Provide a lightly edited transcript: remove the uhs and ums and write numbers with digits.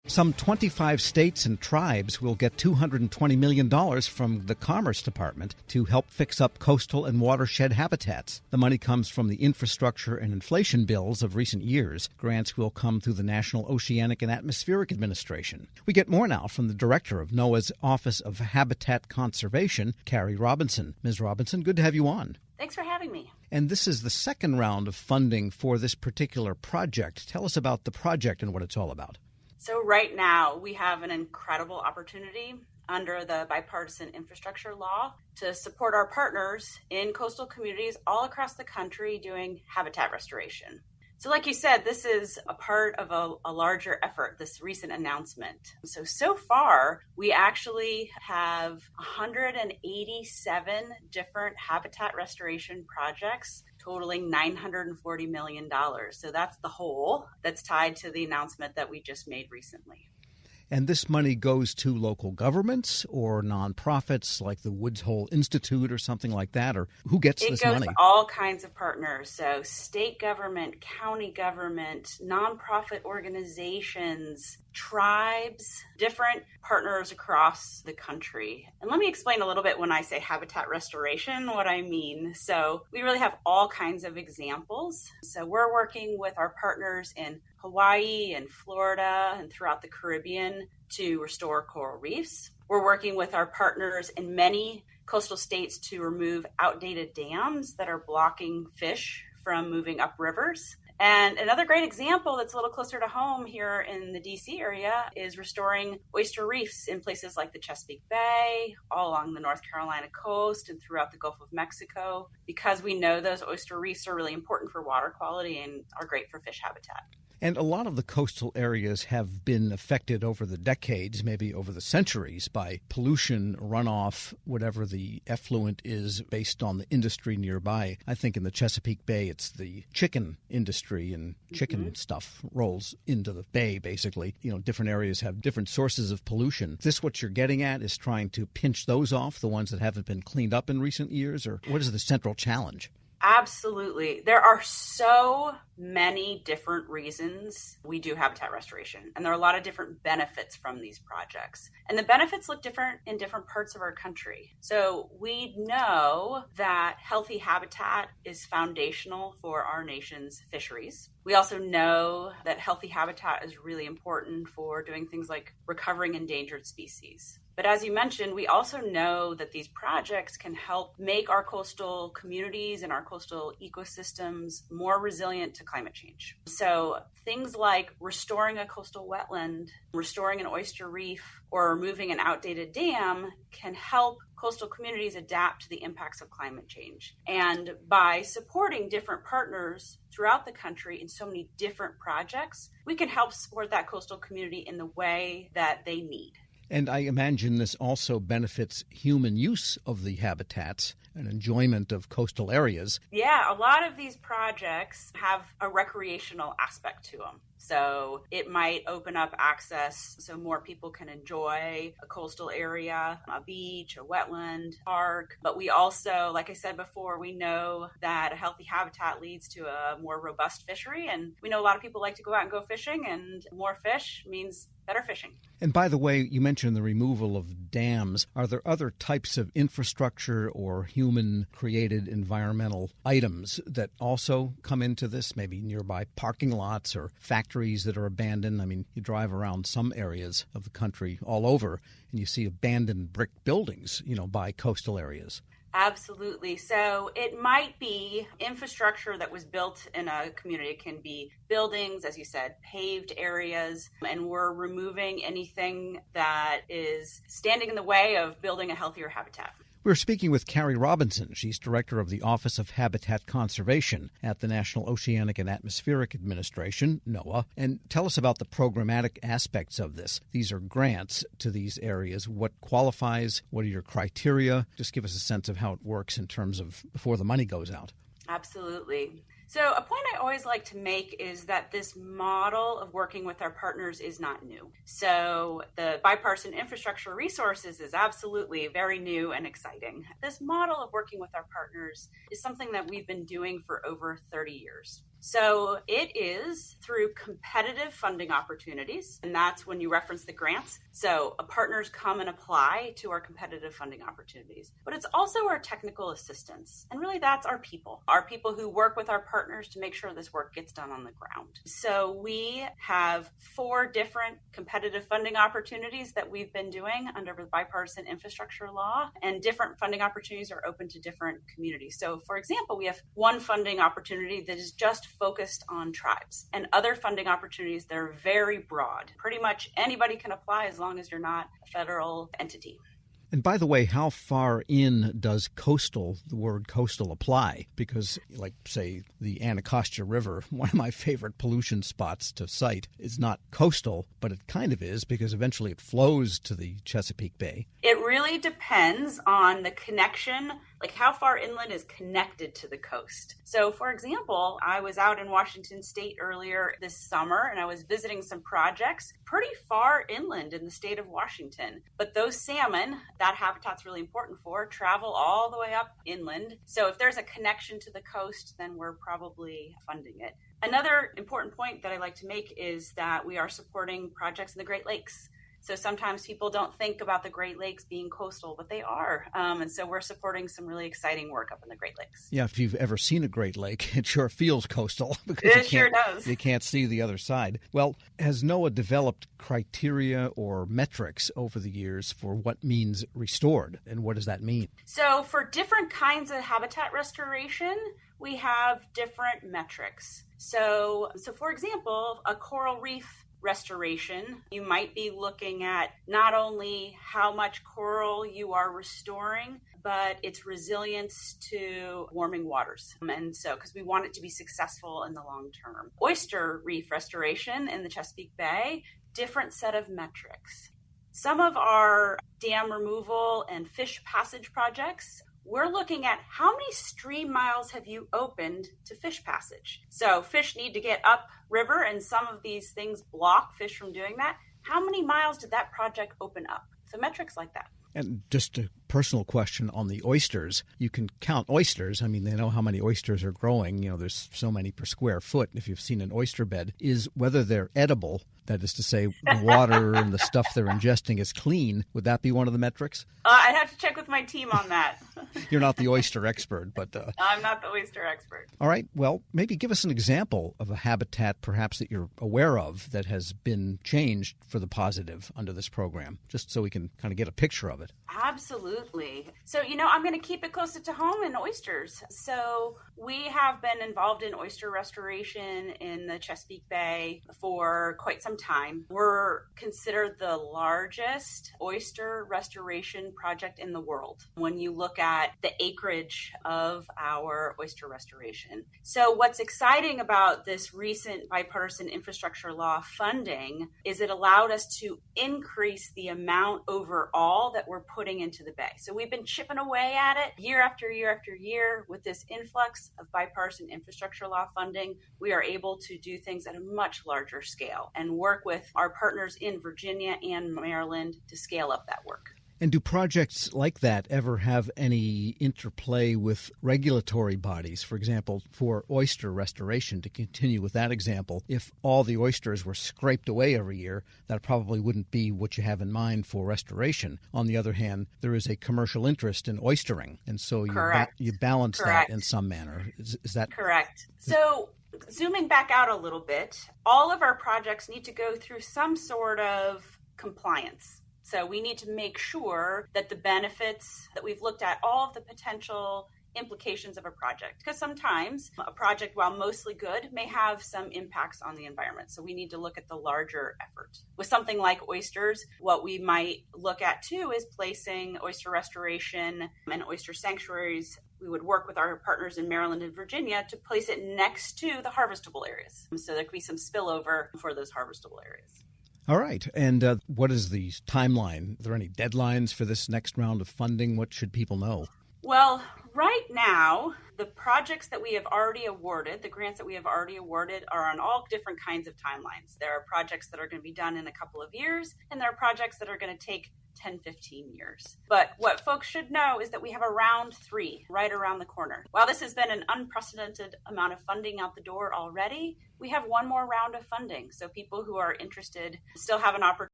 Some 25 states and tribes will get $220 million from the Commerce Department to help fix up coastal and watershed habitats. The money comes from the infrastructure and inflation bills of recent years. Grants will come through the National Oceanic and Atmospheric Administration. We get more now from the director of NOAA's Office of Habitat Conservation, Carrie Robinson. Ms. Robinson, good to have you on. Thanks for having me. And this is the second round of funding for this particular project. Tell us about the project and what it's all about. So right now, we have an incredible opportunity under the bipartisan infrastructure law to support our partners in coastal communities all across the country doing habitat restoration. So like you said, this is a part of a larger effort, this recent announcement. So far, we actually have 187 different habitat restoration projects totaling $940 million. So that's the whole that's tied to the announcement that we just made recently. And this money goes to local governments or nonprofits like the Woods Hole Institute or something like that? Or who gets this money? It goes to all kinds of partners. So state government, county government, nonprofit organizations, tribes, different partners across the country. And let me explain a little bit when I say habitat restoration, what I mean. So we really have all kinds of examples. So we're working with our partners in Hawaii and Florida and throughout the Caribbean to restore coral reefs. We're working with our partners in many coastal states to remove outdated dams that are blocking fish from moving up rivers. And another great example that's a little closer to home here in the DC area is restoring oyster reefs in places like the Chesapeake Bay, all along the North Carolina coast and throughout the Gulf of Mexico, because we know those oyster reefs are really important for water quality and are great for fish habitat. And a lot of the coastal areas have been affected over the decades, maybe over the centuries, by pollution, runoff, whatever the effluent is based on the industry nearby. I think in the Chesapeake Bay, it's the chicken industry and chicken stuff rolls into the bay, basically. You know, different areas have different sources of pollution. Is this what you're getting at, is trying to pinch those off, the ones that haven't been cleaned up in recent years? Or what is the central challenge? Absolutely. There are so many different reasons we do habitat restoration, and there are a lot of different benefits from these projects. And the benefits look different in different parts of our country. So we know that healthy habitat is foundational for our nation's fisheries. We also know that healthy habitat is really important for doing things like recovering endangered species. But as you mentioned, we also know that these projects can help make our coastal communities and our coastal ecosystems more resilient to climate change. So things like restoring a coastal wetland, restoring an oyster reef, or removing an outdated dam can help coastal communities adapt to the impacts of climate change. And by supporting different partners throughout the country in so many different projects, we can help support that coastal community in the way that they need. And I imagine this also benefits human use of the habitats and enjoyment of coastal areas. Yeah, a lot of these projects have a recreational aspect to them. So it might open up access so more people can enjoy a coastal area, a beach, a wetland, park. But we also, like I said before, we know that a healthy habitat leads to a more robust fishery. And we know a lot of people like to go out and go fishing, and more fish means better fishing. And by the way, you mentioned the removal of dams. Are there other types of infrastructure or human-created environmental items that also come into this, maybe nearby parking lots or factories that are abandoned? I mean, you drive around some areas of the country all over, and you see abandoned brick buildings, by coastal areas. Absolutely. So it might be infrastructure that was built in a community. It can be buildings, as you said, paved areas, and we're removing anything that is standing in the way of building a healthier habitat. We're speaking with Carrie Robinson. She's director of the Office of Habitat Conservation at the National Oceanic and Atmospheric Administration, NOAA. And tell us about the programmatic aspects of this. These are grants to these areas. What qualifies? What are your criteria? Just give us a sense of how it works in terms of before the money goes out. Absolutely. So a point I always like to make is that this model of working with our partners is not new. So the bipartisan infrastructure resources is absolutely very new and exciting. This model of working with our partners is something that we've been doing for over 30 years. So it is through competitive funding opportunities, and that's when you reference the grants. So partners come and apply to our competitive funding opportunities. But it's also our technical assistance, and really that's our people who work with our partners to make sure this work gets done on the ground. So we have 4 different competitive funding opportunities that we've been doing under the bipartisan infrastructure law, and different funding opportunities are open to different communities. So for example, we have one funding opportunity that is just focused on tribes, and other funding opportunities that are very broad. Pretty much anybody can apply as long as you're not a federal entity. And by the way, how far in does the word coastal apply? Because, like, say, the Anacostia River, one of my favorite pollution spots to cite, is not coastal, but it kind of is because eventually it flows to the Chesapeake Bay. It really depends on the connection, like how far inland is connected to the coast. So, for example, I was out in Washington State earlier this summer, and I was visiting some projects pretty far inland in the state of Washington. But those salmon, that habitat's really important for, travel all the way up inland. So if there's a connection to the coast, then we're probably funding it. Another important point that I like to make is that we are supporting projects in the Great Lakes. So sometimes people don't think about the Great Lakes being coastal, but they are. And so we're supporting some really exciting work up in the Great Lakes. Yeah, if you've ever seen a Great Lake, it sure feels coastal because it sure does. You can't see the other side. Well, has NOAA developed criteria or metrics over the years for what means restored, and what does that mean? So for different kinds of habitat restoration, we have different metrics. So for example, a coral reef restoration, you might be looking at not only how much coral you are restoring, but its resilience to warming waters. And so, because we want it to be successful in the long term. Oyster reef restoration in the Chesapeake Bay, different set of metrics. Some of our dam removal and fish passage projects, we're looking at how many stream miles have you opened to fish passage. So fish need to get up river, and some of these things block fish from doing that. How many miles did that project open up? So metrics like that. And just a personal question on the oysters. You can count oysters. I mean, they know how many oysters are growing. You know, there's so many per square foot. If you've seen an oyster bed, is whether they're edible, that is to say, the water and the stuff they're ingesting is clean. Would that be one of the metrics? I'd have to check with my team on that. You're not the oyster expert, but... I'm not the oyster expert. All right. Well, maybe give us an example of a habitat perhaps that you're aware of that has been changed for the positive under this program, just so we can kind of get a picture of it. Absolutely. So, I'm going to keep it closer to home in oysters. So we have been involved in oyster restoration in the Chesapeake Bay for quite some time. We're considered the largest oyster restoration project in the world when you look at the acreage of our oyster restoration. So what's exciting about this recent bipartisan infrastructure law funding is it allowed us to increase the amount overall that we're putting into the bay. So we've been chipping away at it year after year after year. With this influx of bipartisan infrastructure law funding, we are able to do things at a much larger scale and work with our partners in Virginia and Maryland to scale up that work. And do projects like that ever have any interplay with regulatory bodies? For example, for oyster restoration, to continue with that example, if all the oysters were scraped away every year, that probably wouldn't be what you have in mind for restoration. On the other hand, there is a commercial interest in oystering, and so you balance that in some manner. Is that correct? So zooming back out a little bit, all of our projects need to go through some sort of compliance. So we need to make sure that the benefits that we've looked at, all of the potential implications of a project, because sometimes a project, while mostly good, may have some impacts on the environment. So we need to look at the larger effort. With something like oysters, what we might look at too is placing oyster restoration and oyster sanctuaries. We would work with our partners in Maryland and Virginia to place it next to the harvestable areas. So there could be some spillover for those harvestable areas. All right. And what is the timeline? Are there any deadlines for this next round of funding? What should people know? Well, right now, the projects that we have already awarded, the grants that we have already awarded, are on all different kinds of timelines. There are projects that are going to be done in a couple of years, and there are projects that are going to take 10, 15 years. But what folks should know is that we have a round 3 right around the corner. While this has been an unprecedented amount of funding out the door already, we have one more round of funding. So people who are interested still have an opportunity